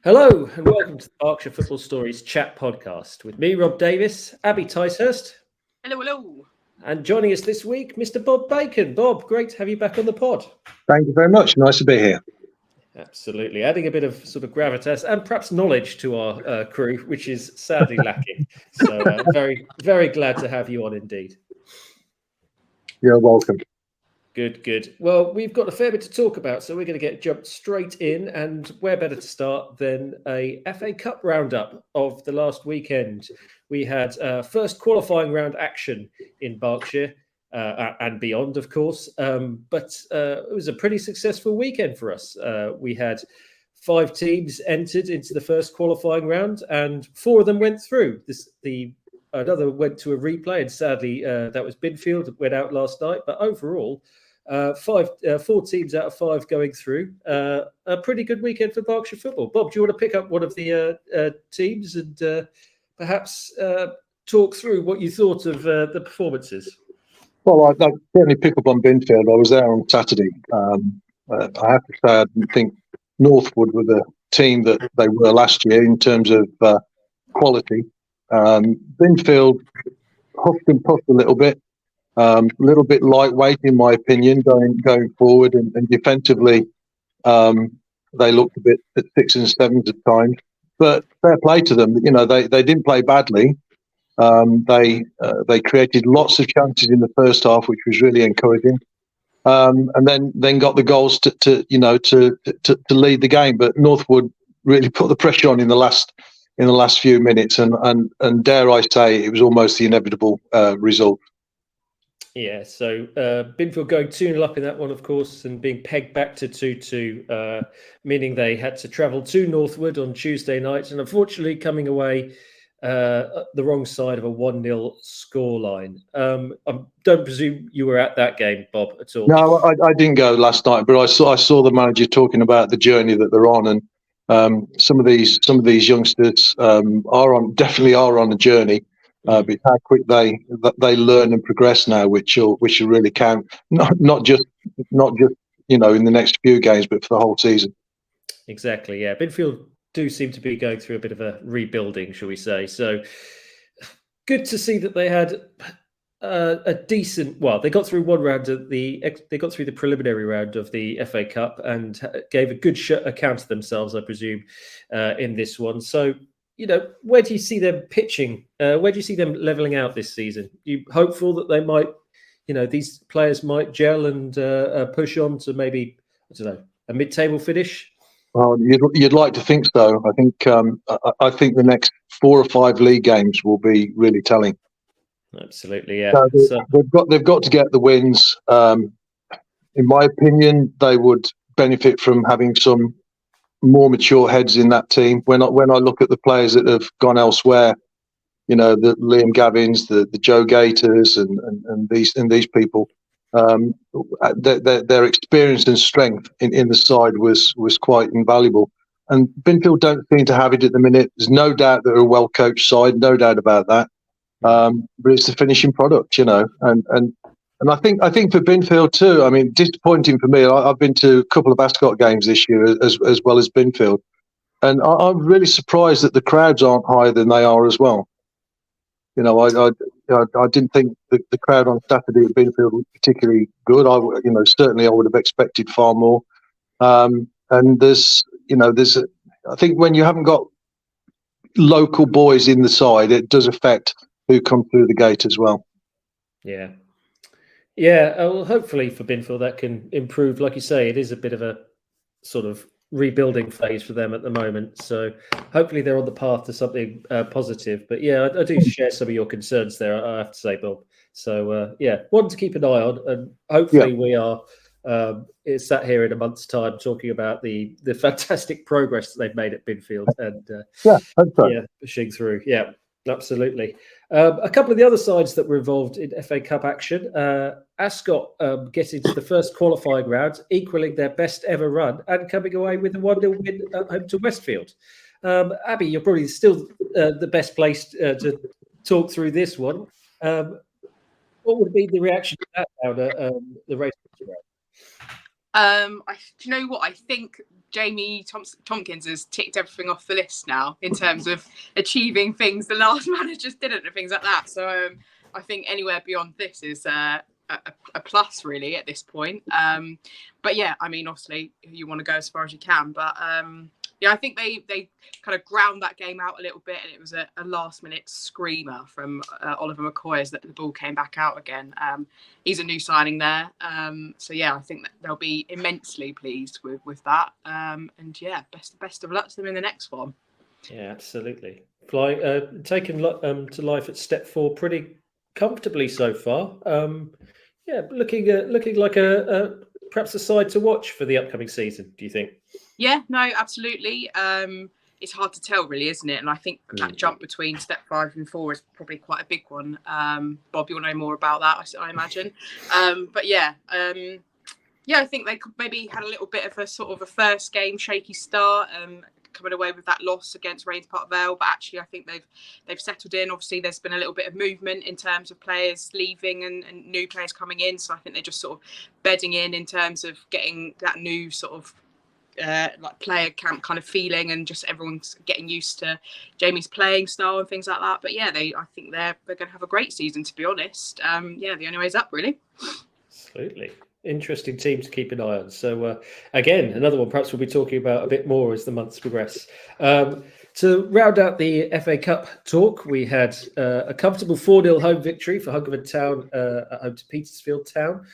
Hello and welcome to the Berkshire Football Stories chat podcast with me, Rob Davies, Abby Ticehurst. Hello. And joining us this week, Mr. Bob Bacon. Bob, great to have you back on the pod. Thank you very much. Nice to be here. Absolutely. Adding a bit of sort of gravitas and perhaps knowledge to our crew, which is sadly lacking. So very, very glad to have you on indeed. You're welcome. Good. Well, we've got a fair bit to talk about, so we're going to jumped straight in, and where better to start than a FA Cup roundup of the last weekend. We had first qualifying round action in Berkshire and beyond, of course, but it was a pretty successful weekend for us. We had 5 teams entered into the first qualifying round, and 4 of them went through. Another went to a replay, and sadly, that was Binfield, that went out last night. But overall, 4 teams out of 5 going through. A pretty good weekend for Berkshire football. Bob, do you want to pick up one of the teams and perhaps talk through what you thought of the performances? Well, I certainly pick up on Binfield. I was there on Saturday. I have to say, I didn't think Northwood were the team that they were last year in terms of quality. Binfield huffed and puffed a little bit lightweight in my opinion going forward, and defensively they looked a bit at 6 and 7s at times. But fair play to them. You know, they didn't play badly. They created lots of chances in the first half, which was really encouraging. And then got the goals to lead the game. But Northwood really put the pressure on in the last few minutes, and dare I say, it was almost the inevitable result. Yeah, so Binfield going 2-0 up in that one, of course, and being pegged back to 2-2, meaning they had to travel to Northwood on Tuesday night, and unfortunately coming away the wrong side of a 1-0 scoreline. I don't presume you were at that game, Bob, at all. No, I didn't go last night, but I saw the manager talking about the journey that they're on, and some of these youngsters definitely are on a journey. But how quick they learn and progress now, which will really count, not just in the next few games, but for the whole season. Exactly, yeah. Binfield do seem to be going through a bit of a rebuilding, shall we say? So good to see that they had a decent. Well, they got through one round of they got through the preliminary round of the FA Cup and gave a good account of themselves, I presume, in this one. So, where do you see them pitching? Where do you see them leveling out this season? You hopeful that they might, these players might gel and push on to maybe, I don't know, a mid-table finish? Well, you'd like to think so. I think the next 4 or 5 league games will be really telling. Absolutely, yeah. So they've got to get the wins. In my opinion, they would benefit from having some more mature heads in that team. When I look at the players that have gone elsewhere, the Liam Gavins, the Joe Gators, and these people, their experience and strength in the side was quite invaluable. And Binfield don't seem to have it at the minute. There's no doubt they're a well coached side, no doubt about that. But it's the finishing product, and I think for Binfield too. I mean, disappointing for me. I've been to a couple of Ascot games this year as well as Binfield, and I'm really surprised that the crowds aren't higher than they are as well. I didn't think the crowd on Saturday at Binfield was particularly good. Certainly I would have expected far more. And I think when you haven't got local boys in the side, it does affect who come through the gate as well. Yeah. Yeah, well, hopefully for Binfield that can improve. Like you say, it is a bit of a sort of rebuilding phase for them at the moment. So hopefully they're on the path to something positive. But yeah, I do share some of your concerns there, I have to say, Bob. So one to keep an eye on, and hopefully we are sat here in a month's time talking about the fantastic progress that they've made at Binfield and pushing through. Yeah. Absolutely. A couple of the other sides that were involved in FA Cup action, Ascot getting to the first qualifying round, equaling their best ever run and coming away with a 1-0 win at home to Westfield. Abby, you're probably still the best place to talk through this one. What would be the reaction to that now, the race round? Do you know what? I think Jamie Tompkins has ticked everything off the list now in terms of achieving things the last managers didn't and things like that. So I think anywhere beyond this is a plus really at this point. But yeah, I mean, obviously you want to go as far as you can, but yeah, I think they kind of ground that game out a little bit, and it was a last minute screamer from Oliver McCoy as the ball came back out again. He's a new signing there, so yeah, I think that they'll be immensely pleased with that. And yeah, best of luck to them in the next one. Yeah, absolutely. Taken to life at step 4 pretty comfortably so far. Yeah, looking like a perhaps a side to watch for the upcoming season. Do you think? Yeah, no, absolutely. It's hard to tell, really, isn't it? And I think that jump between step 5 and 4 is probably quite a big one. Bob, you'll know more about that, I imagine. But yeah, I think they maybe had a little bit of a sort of a first game shaky start, coming away with that loss against Raynes Park Vale. But actually, I think they've settled in. Obviously, there's been a little bit of movement in terms of players leaving and new players coming in. So I think they're just sort of bedding in terms of getting that new sort of like player camp kind of feeling, and just everyone's getting used to Jamie's playing style and things like that. But yeah, I think they're going to have a great season, to be honest. Yeah, the only way's up, really. Absolutely. Interesting team to keep an eye on. So again, another one perhaps we'll be talking about a bit more as the months progress. To round out the FA Cup talk, we had a comfortable 4-0 home victory for Hungerford Town at home to Petersfield Town.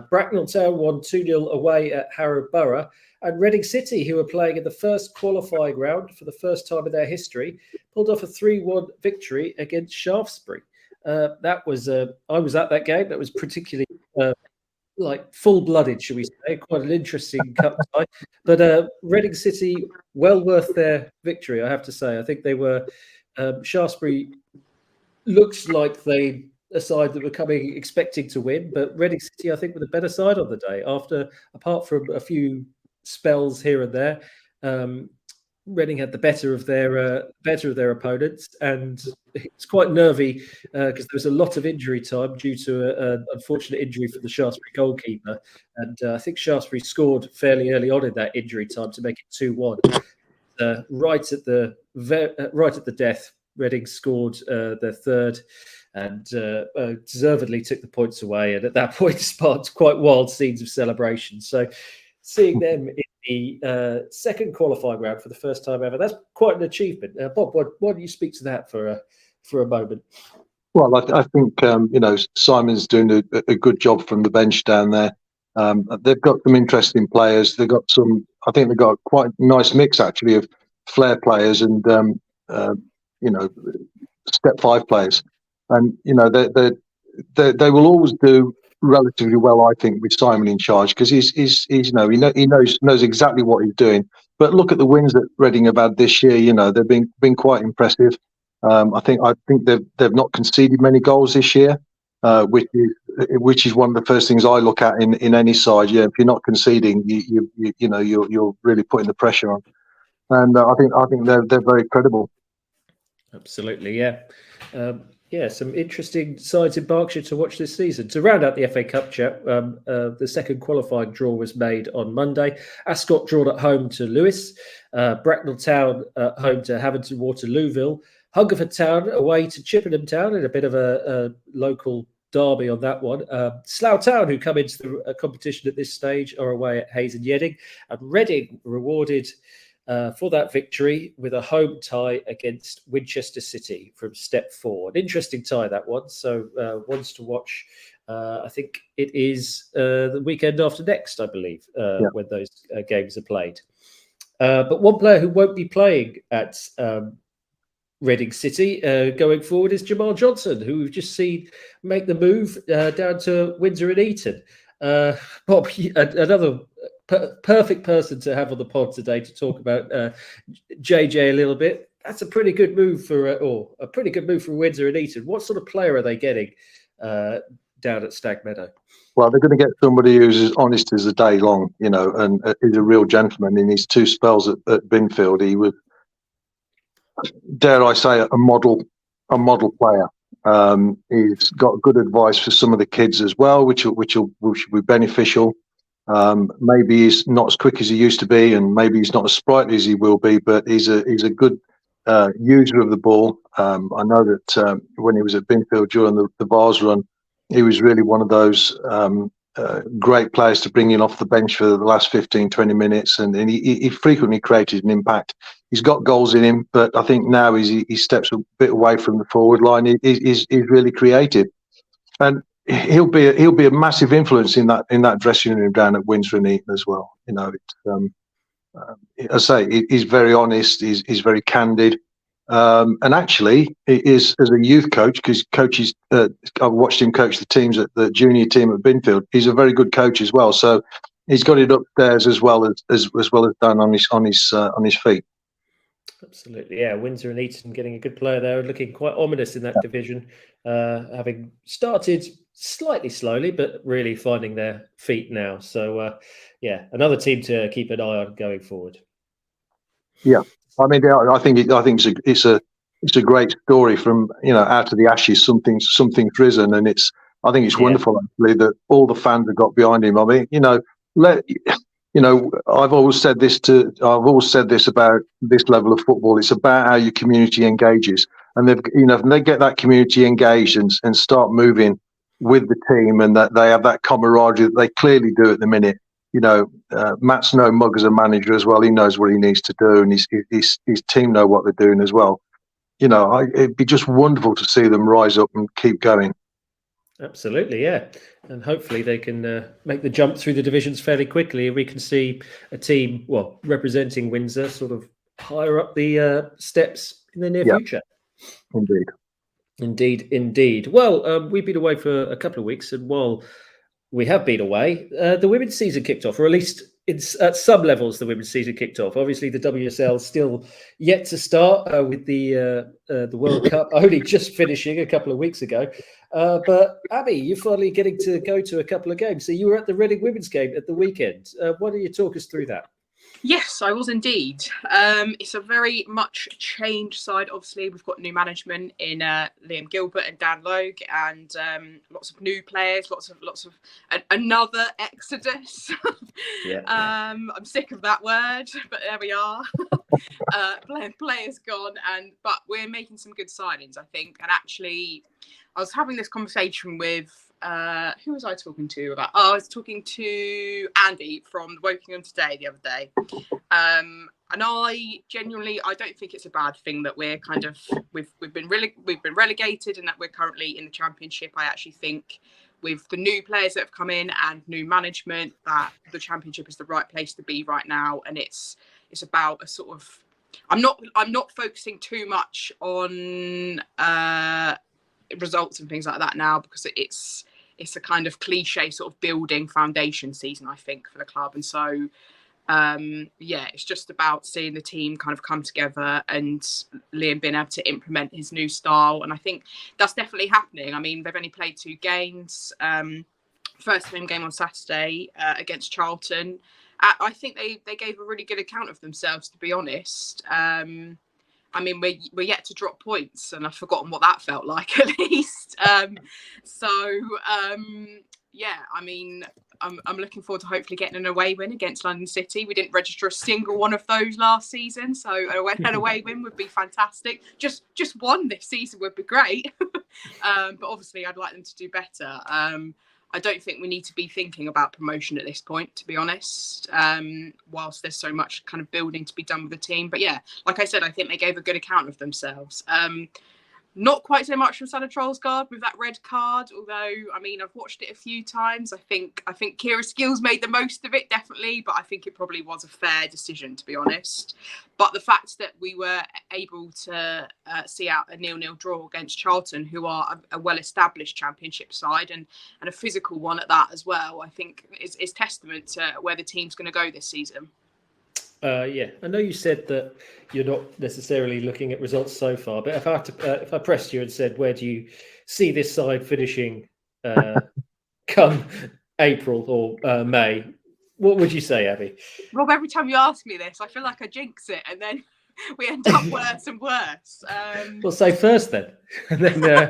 Bracknell Town won 2-0 away at Harrow Borough. And Reading City, who were playing in the first qualifying round for the first time in their history, pulled off a 3-1 victory against Shaftesbury. I was at that game. That was particularly like full-blooded, should we say? Quite an interesting cup tie. But Reading City, well worth their victory, I have to say. I think they were Shaftesbury looks like a side that were expecting to win, but Reading City, I think, were the better side on the day. Apart from a few spells here and there, Reading had the better of their opponents, and it's quite nervy because there was a lot of injury time due to an unfortunate injury for the Shaftesbury goalkeeper, and I think Shaftesbury scored fairly early on in that injury time to make it 2-1. Right at the death, Reading scored their third, and deservedly took the points away, and at that point sparked quite wild scenes of celebration. So seeing them in the second qualifying round for the first time ever, that's quite an achievement. Bob, why don't you speak to that for a moment? Well, I think Simon's doing a good job from the bench down there. They've got some interesting players. I think they've got quite a nice mix actually of flair players and step 5 players, and they will always do relatively well, I think, with Simon in charge, because he knows exactly what he's doing. But look at the wins that Reading have had this year. They've been quite impressive. I think they've not conceded many goals this year, which is one of the first things I look at in any side. Yeah, if you're not conceding, you're really putting the pressure on. And I think they're very credible. Absolutely, yeah. Some interesting sides in Berkshire to watch this season. To round out the FA Cup chat, the second qualifying draw was made on Monday. Ascot drawn at home to Lewes. Bracknell Town at home to Havant Waterlooville. Hungerford Town away to Chippenham Town in a bit of a local derby on that one. Slough Town, who come into the competition at this stage, are away at Hayes and Yedding. And Reading rewarded for that victory with a home tie against Winchester City from step 4. An interesting tie, that one. So ones to watch. I think it is the weekend after next, I believe, when those games are played. But one player who won't be playing at Reading City going forward is Jemel Johnson, who we've just seen make the move down to Windsor and Eton. Bob, another perfect person to have on the pod today to talk about JJ a little bit. That's a pretty good move for Windsor and Eton. What sort of player are they getting down at Stag Meadow? Well, they're going to get somebody who's as honest as the day long, and is a real gentleman. In his 2 spells at Binfield, he was, dare I say, a model player. He's got good advice for some of the kids as well, which will be beneficial. Maybe he's not as quick as he used to be, and maybe he's not as sprightly as he will be, but he's a good user of the ball. I know that when he was at Binfield during the Vars run, he was really one of those great players to bring in off the bench for the last 15, 20 minutes, and he frequently created an impact. He's got goals in him, but I think now he steps a bit away from the forward line. He's really creative, and he'll be a massive influence in that dressing room down at Windsor and Eton as well. You know, as I say, he's very honest. He's very candid. And actually, he is, as a youth coach, because coaches, I've watched him coach the teams at the junior team at Binfield. He's a very good coach as well. So he's got it upstairs as well as down on his feet. Absolutely, yeah. Windsor and Eton getting a good player there, looking quite ominous in that division, having started slightly slowly, but really finding their feet now. So, yeah, another team to keep an eye on going forward. Yeah, I mean, I think it's a great story from, out of the ashes something's risen, and I think it's wonderful actually that all the fans have got behind him. I mean, I've always said this about this level of football. It's about how your community engages, and if they get that community engaged and start moving with the team, and that they have that camaraderie that they clearly do at the minute. Matt's no mug as a manager as well. He knows what he needs to do, and his team know what they're doing as well. It'd be just wonderful to see them rise up and keep going. Absolutely, yeah. And hopefully they can make the jump through the divisions fairly quickly. We can see a team, representing Windsor, sort of higher up the steps in the near future. Indeed. Well, we've been away for a couple of weeks, and while we have been away, the women's season kicked off, or at least at some levels the women's season kicked off. Obviously, the WSL still yet to start with the World Cup only just finishing a couple of weeks ago. But Abby, you're finally getting to go to a couple of games. So you were at the Reading women's game at the weekend. Why don't you talk us through that? Yes, I was indeed. It's a very much changed side. Obviously, we've got new management in Liam Gilbert and Dan Logue, and lots of new players, lots of another exodus. Yeah. I'm sick of that word, but there we are. Players gone, but we're making some good signings, I think. And actually, I was having this conversation with who was I talking to about? I was talking to Andy from Wokingham Today the other day, and I don't think it's a bad thing that we're kind of we've been relegated and that we're currently in the Championship. I actually think with the new players that have come in and new management, that the Championship is the right place to be right now, and it's about a sort of. I'm not focusing too much on results and things like that now, because it's a kind of cliche sort of building foundation season, I think, for the club. And so it's just about seeing the team kind of come together and Liam being able to implement his new style, and I think that's definitely happening. I mean, they've only played 2 games. First home game on Saturday against Charlton. I think they gave a really good account of themselves, to be honest. I mean, we're yet to drop points, and I've forgotten what that felt like, at least. I mean, I'm looking forward to hopefully getting an away win against London City. We didn't register a single one of those last season, so an away win would be fantastic. Just one this season would be great. But obviously, I'd like them to do better. I don't think we need to be thinking about promotion at this point, to be honest, whilst there's so much kind of building to be done with the team. But yeah, like I said, I think they gave a good account of themselves. Not quite so much from Sana Trollsgaard with that red card, although, I mean, I've watched it a few times. I think Kira Skills made the most of it, definitely, but I think it probably was a fair decision, to be honest. But the fact that we were able to see out a 0-0 draw against Charlton, who are a well-established Championship side and a physical one at that as well, I think is testament to where the team's going to go this season. I know you said that you're not necessarily looking at results so far, but if I pressed you and said, where do you see this side finishing come April or May, what would you say, Abby? Rob, every time you ask me this, I feel like I jinx it, and then we end up worse and worse. Well, say first then, and then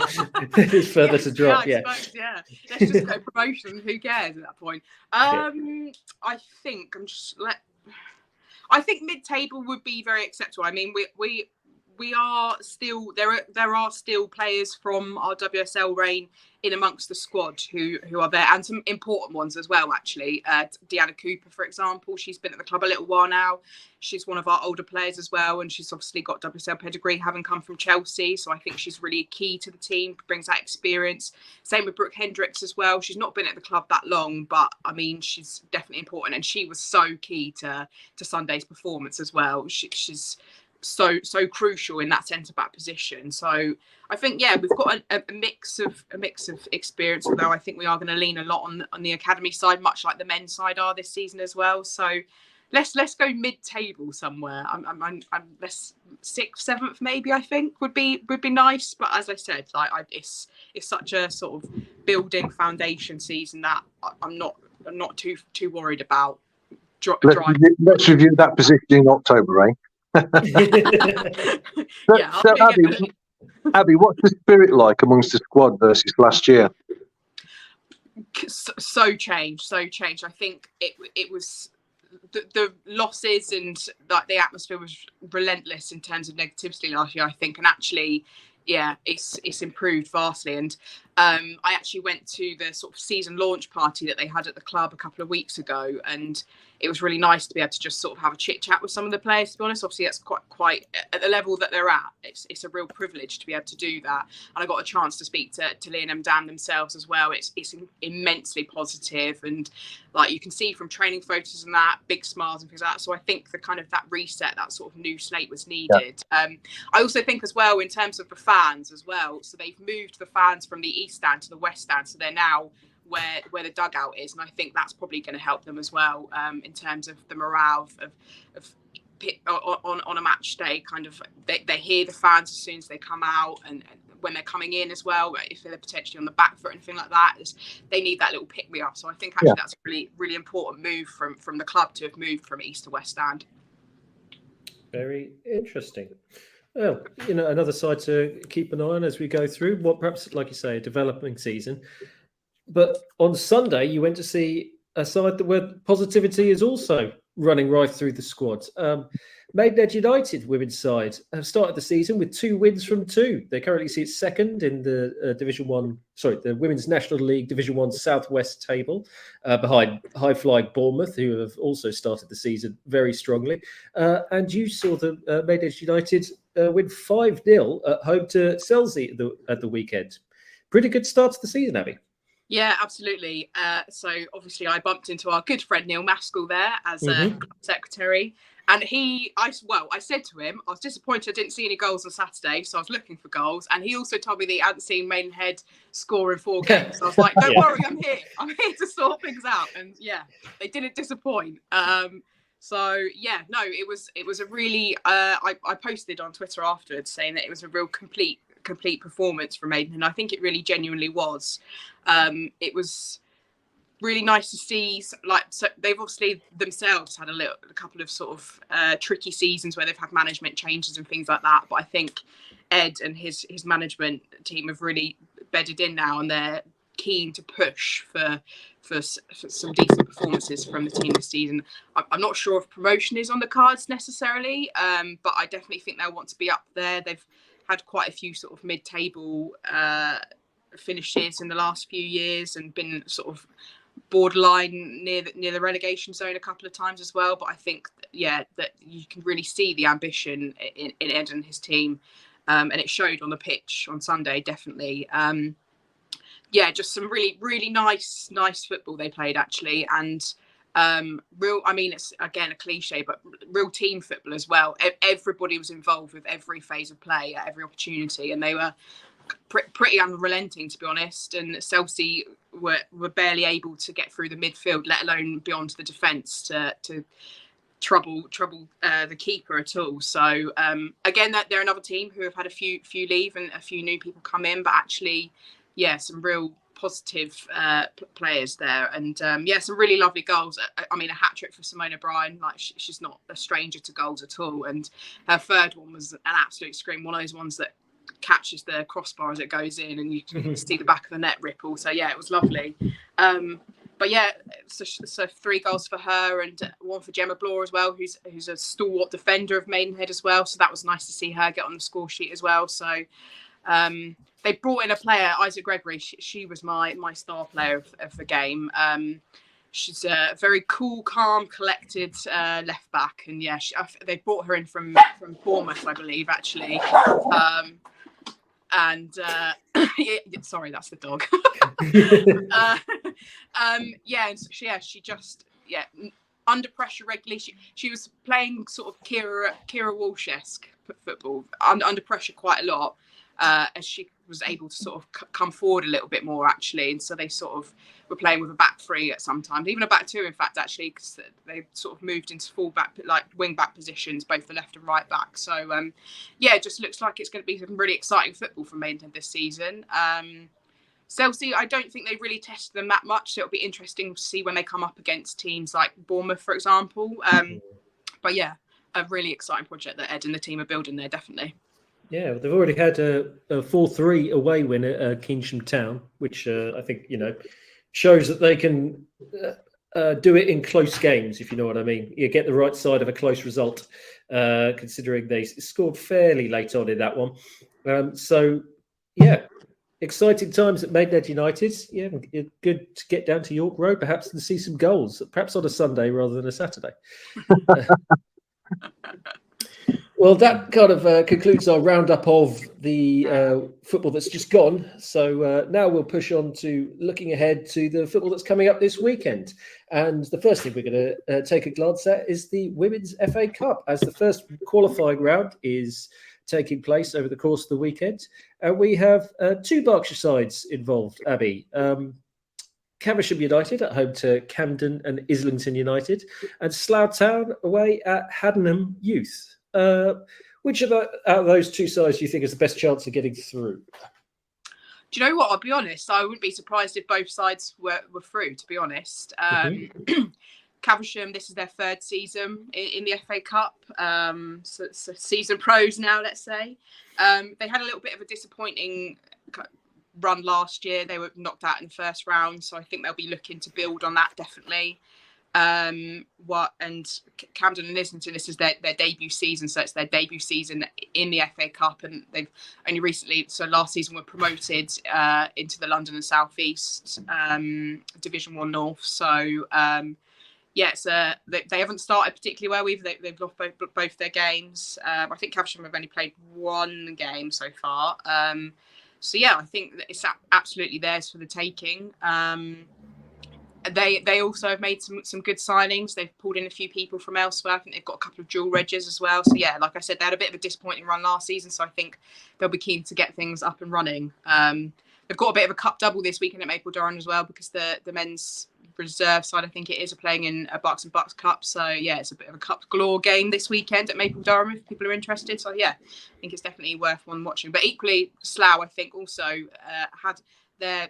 it's further to drop. I suppose, let's just go promotion. Who cares at that point? I think mid-table would be very acceptable. I mean, we are still there are still players from our WSL reign in amongst the squad who are there, and some important ones as well, actually. Deanna Cooper, for example, she's been at the club a little while now. She's one of our older players as well, and she's obviously got WSL pedigree, having come from Chelsea, so I think she's really key to the team, brings that experience. Same with Brooke Hendricks as well. She's not been at the club that long, but I mean, she's definitely important, and she was so key to Sunday's performance as well. She's so crucial in that centre back position. So I think we've got a mix of experience, although I think we are going to lean a lot on the academy side, much like the men's side are this season as well. So let's go mid-table somewhere. I'm less 6th, 7th maybe. I think would be nice. But as I said, it's such a sort of building foundation season that I'm not too worried about. Let's review that position in October, eh? Abby, what's the spirit like amongst the squad versus last year? So changed. I think it was the losses, and like the atmosphere was relentless in terms of negativity last year, I think, and actually it's improved vastly. And I actually went to the sort of season launch party that they had at the club a couple of weeks ago, and it was really nice to be able to just sort of have a chit chat with some of the players, to be honest. Obviously, that's quite at the level that they're at. It's a real privilege to be able to do that. And I got a chance to speak to Leon and Dan themselves as well. It's immensely positive, and like you can see from training photos and that, big smiles and things like that. So I think the kind of that reset, that sort of new slate was needed. I also think as well, in terms of the fans as well, so they've moved the fans from the East Stand to the West Stand, so they're now where the dugout is, and I think that's probably going to help them as well, in terms of the morale of on a match day. Kind of they hear the fans as soon as they come out, and when they're coming in as well, if they're potentially on the back foot and anything like that, they need that little pick me up. So I think actually that's a really, really important move from the club to have moved from East to West Stand. Very interesting. Well, another side to keep an eye on as we go through what perhaps, like you say, a developing season. But on Sunday, you went to see a side where positivity is also running right through the squad. Maidenhead United women's side have started the season with 2 wins from 2. They currently sit second in the the Women's National League Division 1 Southwest table, behind high-flying Bournemouth, who have also started the season very strongly. And you saw the Maidenhead United win 5-0 at home to Selsey at the weekend. Pretty good start to the season, Abby. Yeah, absolutely. So obviously I bumped into our good friend Neil Maskell there as secretary. And I said to him, I was disappointed I didn't see any goals on Saturday, so I was looking for goals. And he also told me that he hadn't seen Maidenhead score in 4 games. So I was like, don't worry, I'm here. I'm here to sort things out. And they didn't disappoint. It was a really, I posted on Twitter afterwards saying that it was a real complete performance from Maidenhead, and I think it really genuinely was. It was really nice to see. So they've obviously themselves had a couple of sort of tricky seasons where they've had management changes and things like that. But I think Ed and his management team have really bedded in now, and they're keen to push for some decent performances from the team this season. I'm not sure if promotion is on the cards necessarily, but I definitely think they'll want to be up there. They've had quite a few sort of mid-table finishes in the last few years, and been sort of borderline near the relegation zone a couple of times as well. But I think that you can really see the ambition in Ed and his team, and it showed on the pitch on Sunday, definitely. Just some really, really nice football they played, actually. And it's again a cliche, but real team football as well. Everybody was involved with every phase of play at every opportunity, and they were pretty unrelenting, to be honest. And Selsey were barely able to get through the midfield, let alone beyond the defence to trouble the keeper at all. So again, they're another team who have had a few leave and a few new people come in, but actually some real positive players there, and some really lovely goals. I mean, a hat trick for Simone O'Brien. Like she's not a stranger to goals at all, and her third one was an absolute scream. One of those ones that catches the crossbar as it goes in, and you can see the back of the net ripple. So yeah, it was lovely. But yeah, so 3 goals for her, and 1 for Gemma Bloor as well, who's a stalwart defender of Maidenhead as well. So that was nice to see her get on the score sheet as well. So they brought in a player, Isaac Gregory. She was my star player of the game. She's a very cool, calm, collected left back, and yeah, they brought her in from Bournemouth, I believe, actually. Sorry, that's the dog. She just under pressure regularly. She was playing sort of Kira Walsh-esque football under pressure quite a lot, as she was able to sort of come forward a little bit more actually, and so they sort of were playing with a back 3 at some times, even a back 2 in fact actually, because they sort of moved into full back, like wing back positions, both the left and right back. So it just looks like it's going to be some really exciting football from Maidenhead this season. Chelsea, I don't think they've really tested them that much, so it'll be interesting to see when they come up against teams like Bournemouth, for example. But yeah, a really exciting project that Ed and the team are building there, definitely. Yeah, they've already had a 4-3 away win at Keynsham Town, which I think, shows that they can do it in close games, if you know what I mean. You get the right side of a close result, considering they scored fairly late on in that one. Exciting times at Maidenhead United. Yeah, good to get down to York Road, perhaps, and see some goals, perhaps on a Sunday rather than a Saturday. Well, that kind of concludes our roundup of the football that's just gone. So now we'll push on to looking ahead to the football that's coming up this weekend. And the first thing we're going to take a glance at is the Women's FA Cup, as the first qualifying round is taking place over the course of the weekend. And we have 2 Berkshire sides involved, Abby. Caversham United at home to Camden and Islington United, and Slough Town away at Haddenham Youth. Which of those 2 sides do you think has the best chance of getting through? Do you know what? I'll be honest. I wouldn't be surprised if both sides were through, to be honest. Caversham, this is their 3rd season in the FA Cup. So season pros now, let's say. They had a little bit of a disappointing run last year. They were knocked out in the first round, so I think they'll be looking to build on that, definitely. And Camden and Islington, this is their debut season, so it's their debut season in the FA Cup, and they've only recently, so last season, were promoted into the London and South East Division 1 North. So they haven't started particularly well. They've lost both their games. I think Caversham have only played 1 game so far. I think that it's absolutely theirs for the taking. They also have made some good signings. They've pulled in a few people from elsewhere. I think they've got a couple of dual regs as well. So yeah, like I said, they had a bit of a disappointing run last season. So I think they'll be keen to get things up and running. They've got a bit of a cup double this weekend at Maple Durham as well, because the men's reserve side, I think it is, are playing in a Bucks and Bucks Cup. So yeah, it's a bit of a cup galore game this weekend at Maple Durham if people are interested. So yeah, I think it's definitely worth one watching. But equally, Slough, I think, also had. They're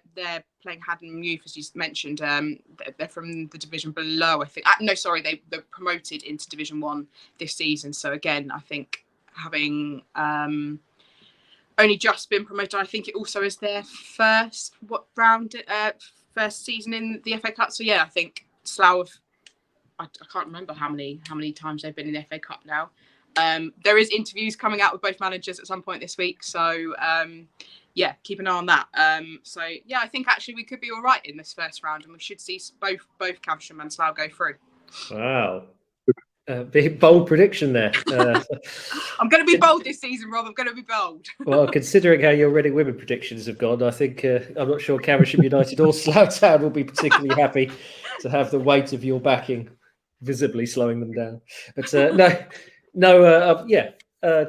playing Haddenham Youth, as you mentioned. They're from the division below, I think. They're promoted into Division 1 this season. So again, I think having only just been promoted, I think it also is their first season in the FA Cup. So yeah, I think Slough, I can't remember how many times they've been in the FA Cup now. There is interviews coming out with both managers at some point this week. So keep an eye on that. I think actually we could be all right in this first round, and we should see both Caversham and Slough go through. Wow. Big bold prediction there. I'm going to be bold this season, Rob. I'm going to be bold. Well, considering how your Reading women predictions have gone, I think I'm not sure Caversham United or Slough Town will be particularly happy to have the weight of your backing visibly slowing them down. But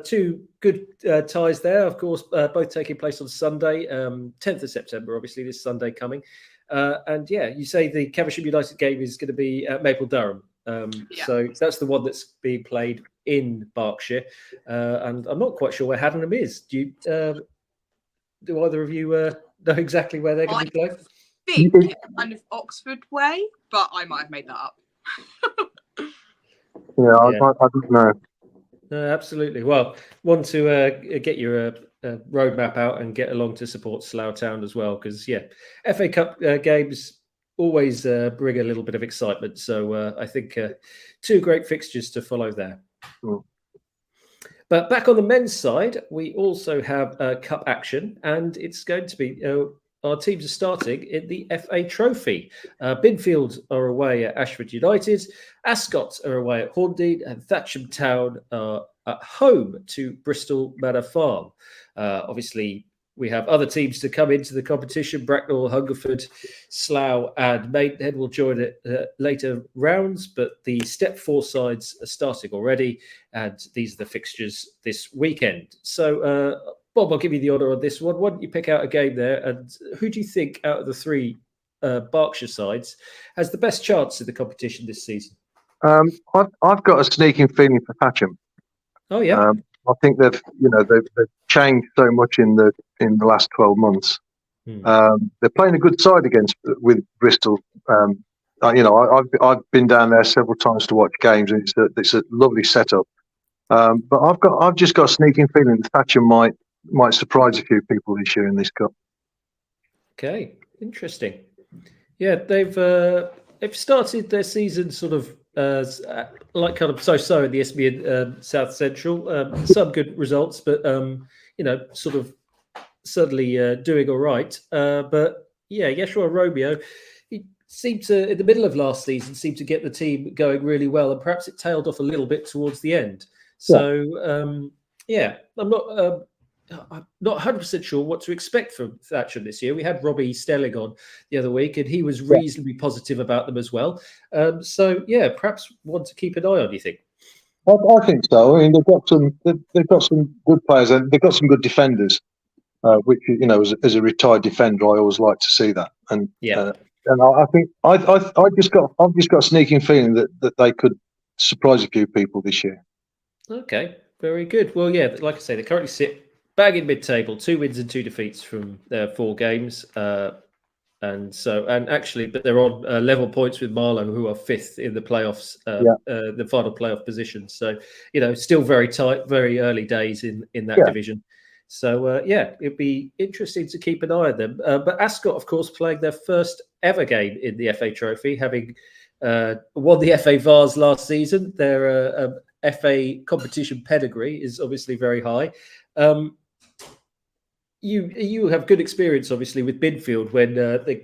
2 good ties there, of course, both taking place on Sunday, 10th of September, obviously, this Sunday coming. You say the Caversham United game is going to be at Maple Durham. So that's the one that's being played in Berkshire. And I'm not quite sure where Haddenham is. Do either of you know exactly where they're going to be playing? I think it's kind of Oxford way, but I might have made that up. I don't know. Absolutely. Well, want to get your roadmap out and get along to support Slough Town as well, because FA Cup games always bring a little bit of excitement. So I think 2 great fixtures to follow there. Mm. But back on the men's side, we also have cup action, and it's going to be our teams are starting in the FA Trophy. Binfield are away at Ashford United, Ascot are away at Horndean, and Thatcham Town are at home to Bristol Manor Farm. Obviously, we have other teams to come into the competition. Bracknell, Hungerford, Slough and Maidenhead will join it later rounds, but the Step 4 sides are starting already, and these are the fixtures this weekend. So, Bob, I'll give you the honour on this one. Why don't you pick out a game there, and who do you think out of the 3 Berkshire sides has the best chance in the competition this season? I've got a sneaking feeling for Thatcham. Oh, yeah. I think they've changed so much in the last 12 months. They're playing a good side with Bristol. I've been down there several times to watch games, and it's a lovely setup. But I've just got a sneaking feeling that Thatcham might surprise a few people this year in this cup. Okay, interesting. Yeah, they've started their season sort of like kind of so in the SB South Central. Some good results, but sort of suddenly doing all right. But Yeshua Romeo, he seemed to, in the middle of last season, seemed to get the team going really well, and perhaps it tailed off a little bit towards the end. So I'm not 100% sure what to expect from Thatcham this year. We had Robbie Stelling on the other week, and he was reasonably positive about them as well. Perhaps one to keep an eye on. Do you think? I think so. I mean, they've got some good players, and they've got some good defenders. Which as a retired defender, I always like to see that. And I think I've just got a sneaking feeling that they could surprise a few people this year. Okay, very good. Well, like I say, they currently sit bang in mid-table, 2 wins and 2 defeats from their 4 games, but they're on level points with Marlow, who are 5th in the playoffs, the final playoff position. So still very tight, very early days in that division. So it'd be interesting to keep an eye on them. But Ascot, of course, playing their first ever game in the FA Trophy, having won the FA Vars last season. Their FA competition pedigree is obviously very high. You have good experience, obviously, with Binfield when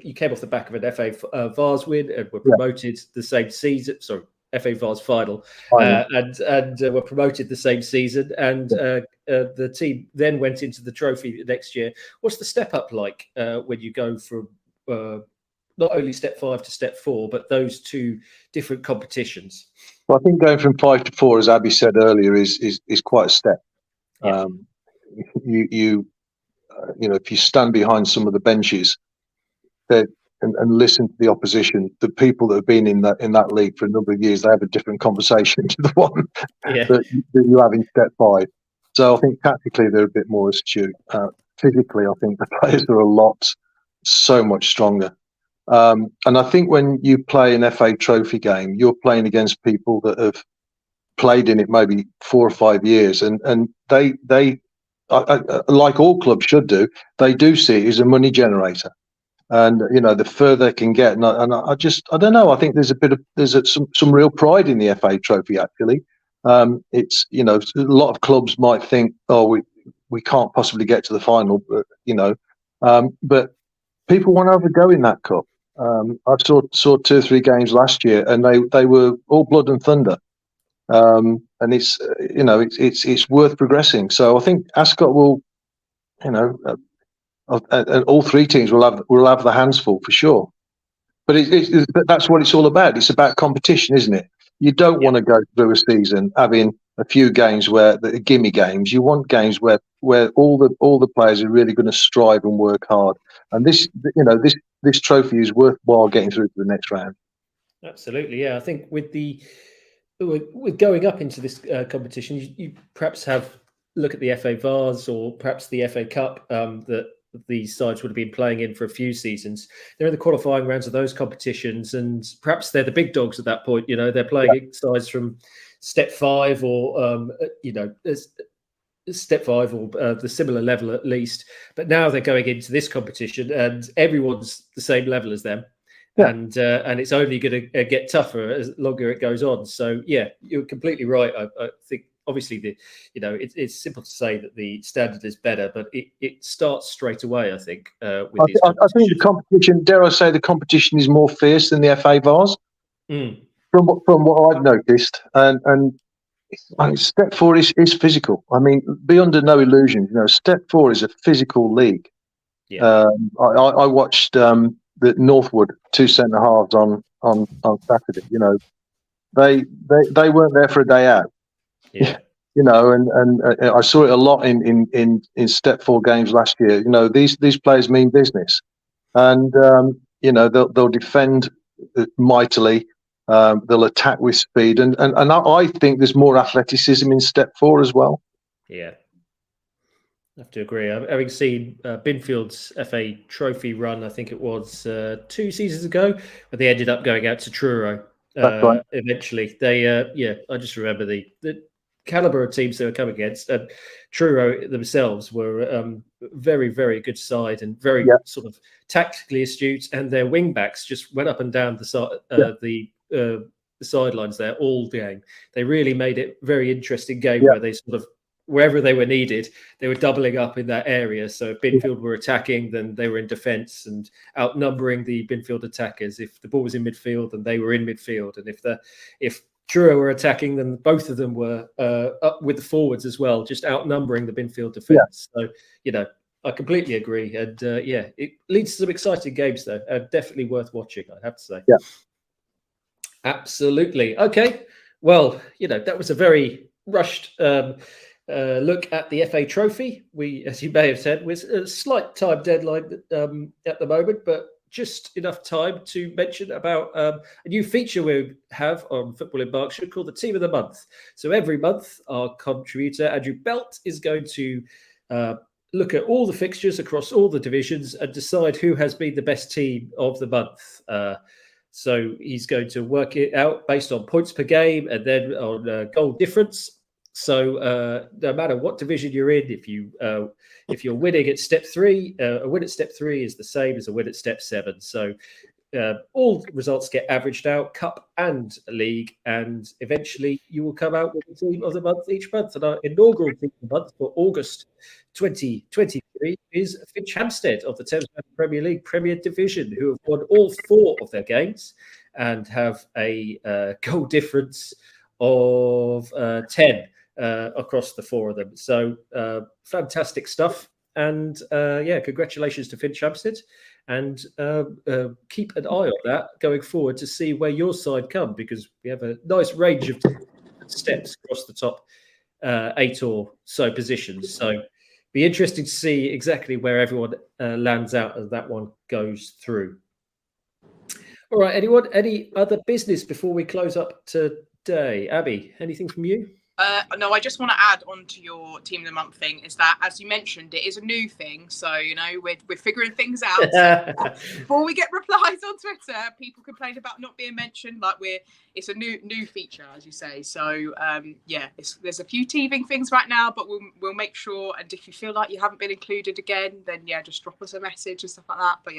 you came off the back of an FA Vars win and were promoted the same season. Sorry, FA Vars final, and were promoted the same season. And the team then went into the trophy the next year. What's the step up like when you go from not only step 5 to step 4, but those 2 different competitions? Well, I think going from 5 to 4, as Abby said earlier, is quite a step. Yeah. If you stand behind some of the benches, and listen to the opposition, the people that have been in that league for a number of years, they have a different conversation to the one that you have in step 5. So I think tactically they're a bit more astute. Physically, I think the players are so much stronger. And I think when you play an FA Trophy game, you're playing against people that have played in it maybe 4 or 5 years, and they like all clubs should do, they do see it as a money generator. And the further they can get, and I don't know. I think there's some real pride in the FA Trophy actually. It's a lot of clubs might think, oh, we can't possibly get to the final, but people want to have a go in that cup. I saw 2 or 3 games last year, and they were all blood and thunder. And it's worth progressing. So I think Ascot will, and all 3 teams will have the hands full for sure. But but that's what it's all about. It's about competition, isn't it? You don't want to go through a season having a few games where the gimme games. You want games where all the players are really going to strive and work hard. And this trophy is worthwhile getting through to the next round. Absolutely, yeah. I think with going up into this competition, you perhaps look at the FA Vars or perhaps the FA Cup that these sides would have been playing in for a few seasons. They're in the qualifying rounds of those competitions, and perhaps they're the big dogs at that point. They're playing sides from step 5 or step 5 or the similar level at least. But now they're going into this competition, and everyone's the same level as them. Yeah. And it's only going to get tougher as longer it goes on. So yeah, you're completely right. I think obviously it's simple to say that the standard is better, but it starts straight away. I think with these. I think the competition. Dare I say, the competition is more fierce than the FA Vars. From what I've noticed, and step 4 is physical. I mean, be under no illusion. Step 4 is a physical league. Yeah. I watched the Northwood 2 centre halves on Saturday. They weren't there for a day out. Yeah. And I saw it a lot in step 4 games last year. These players mean business, and they'll defend mightily. They'll attack with speed, and I think there's more athleticism in step 4 as well. Yeah. I have to agree. Having seen Binfield's FA Trophy run, I think it was 2 seasons ago, where they ended up going out to Truro. Right. Eventually, they I just remember the caliber of teams they were coming against, and Truro themselves were very, very good side and very sort of tactically astute, and their wing backs just went up and down the sidelines there all game. They really made it a very interesting game where they sort of, wherever they were needed, they were doubling up in that area. So if Binfield were attacking, then they were in defence and outnumbering the Binfield attackers. If the ball was in midfield, then they were in midfield. And if Truro were attacking, then both of them were up with the forwards as well, just outnumbering the Binfield defence. So, I completely agree. And it leads to some exciting games, though. Definitely worth watching, I have to say. Yeah. Absolutely. Okay. Well, that was a very rushed look at the FA Trophy. We, as you may have said, with a slight time deadline at the moment, but just enough time to mention about a new feature we have on Football in Berkshire called the Team of the Month. So every month, our contributor, Andrew Belt, is going to look at all the fixtures across all the divisions and decide who has been the best team of the month. So he's going to work it out based on points per game and then on goal difference. So no matter what division you're in, if you're winning at step 3, a win at step 3 is the same as a win at step 7. So all results get averaged out, cup and league, and eventually you will come out with the team of the month each month. And our inaugural team of the month for August 2023 is Finchampstead of the Thames Valley Premier League Premier Division, who have won all 4 of their games and have a goal difference of 10 across the 4 of them. So fantastic stuff. And congratulations to Finchampstead. And keep an eye on that going forward to see where your side come, because we have a nice range of steps across the top 8 or so positions. So be interesting to see exactly where everyone lands out as that one goes through. All right, anyone? Any other business before we close up today? Abby, anything from you? No, I just want to add on to your Team of the Month thing, is that, as you mentioned, it is a new thing. So, we're figuring things out. So, before we get replies on Twitter, people complain about not being mentioned. It's a new feature, as you say. So, there's a few teething things right now, but we'll make sure. And if you feel like you haven't been included again, then just drop us a message and stuff like that. But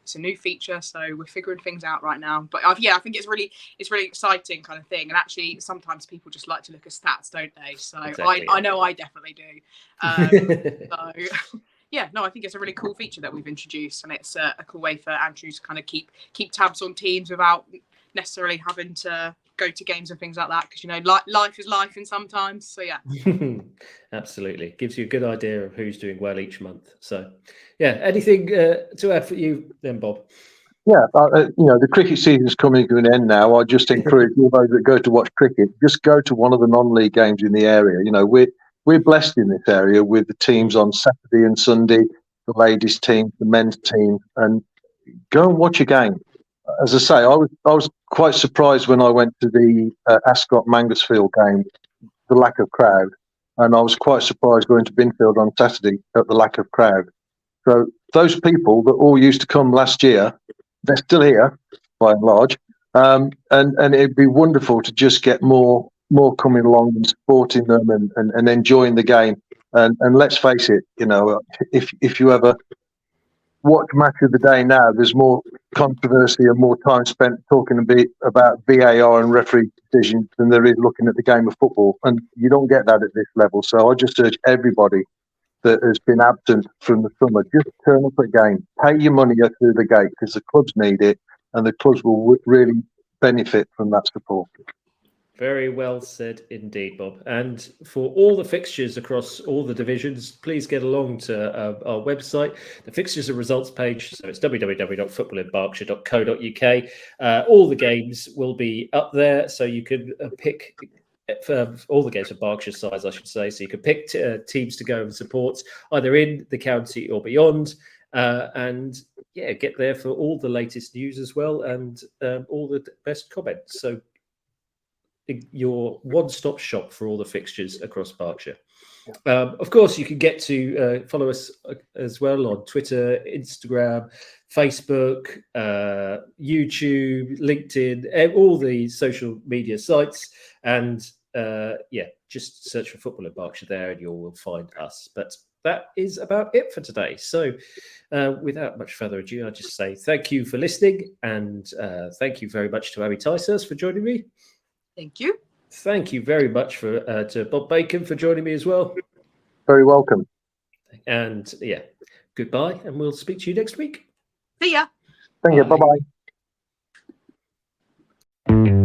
it's a new feature, so we're figuring things out right now. But I think it's really exciting kind of thing. And actually, sometimes people just like to look at stats, don't they? So exactly, I know I definitely do. I think it's a really cool feature that we've introduced, and it's a cool way for Andrew to kind of keep tabs on teams without necessarily having to go to games and things like that, because life is life in sometimes. So absolutely, gives you a good idea of who's doing well each month. So anything to add for you then, Bob? The cricket season's coming to an end now. I just encourage all those that go to watch cricket, just go to one of the non-league games in the area. We're blessed in this area with the teams on Saturday and Sunday, the ladies' team, the men's team, and go and watch a game. As I say, I was quite surprised when I went to the Ascot Mangersfield game, the lack of crowd, and I was quite surprised going to Binfield on Saturday at the lack of crowd. So those people that all used to come last year, they're still here by and large, and it'd be wonderful to just get more coming along and supporting them and enjoying the game. And let's face it, if you ever watch Match of the Day now, there's more controversy and more time spent talking a bit about VAR and referee decisions than there is looking at the game of football. And you don't get that at this level. So I just urge everybody that has been absent from the summer, just turn up at game, pay your money through the gate, because the clubs need it and the clubs will really benefit from that support. Very well said indeed, Bob. And for all the fixtures across all the divisions, please get along to our website, the fixtures and results page. So it's www.footballinberkshire.co.uk. All the games will be up there, so you can pick all the games of Berkshire size, I should say. So you can pick teams to go and support either in the county or beyond. And yeah, get there for all the latest news as well and all the best comments. So your one-stop shop for all the fixtures across Berkshire. Of course, you can get to follow us as well on Twitter, Instagram, Facebook, YouTube, LinkedIn, all the social media sites. And just search for Football in Berkshire there and you will find us. But that is about it for today. So without much further ado, I'll just say thank you for listening and thank you very much to Abby Ticehurst for joining me. Thank you. Thank you very much to Bob Bacon for joining me as well. Very welcome. And yeah, goodbye, and we'll speak to you next week. See ya. Thank you. Bye-bye.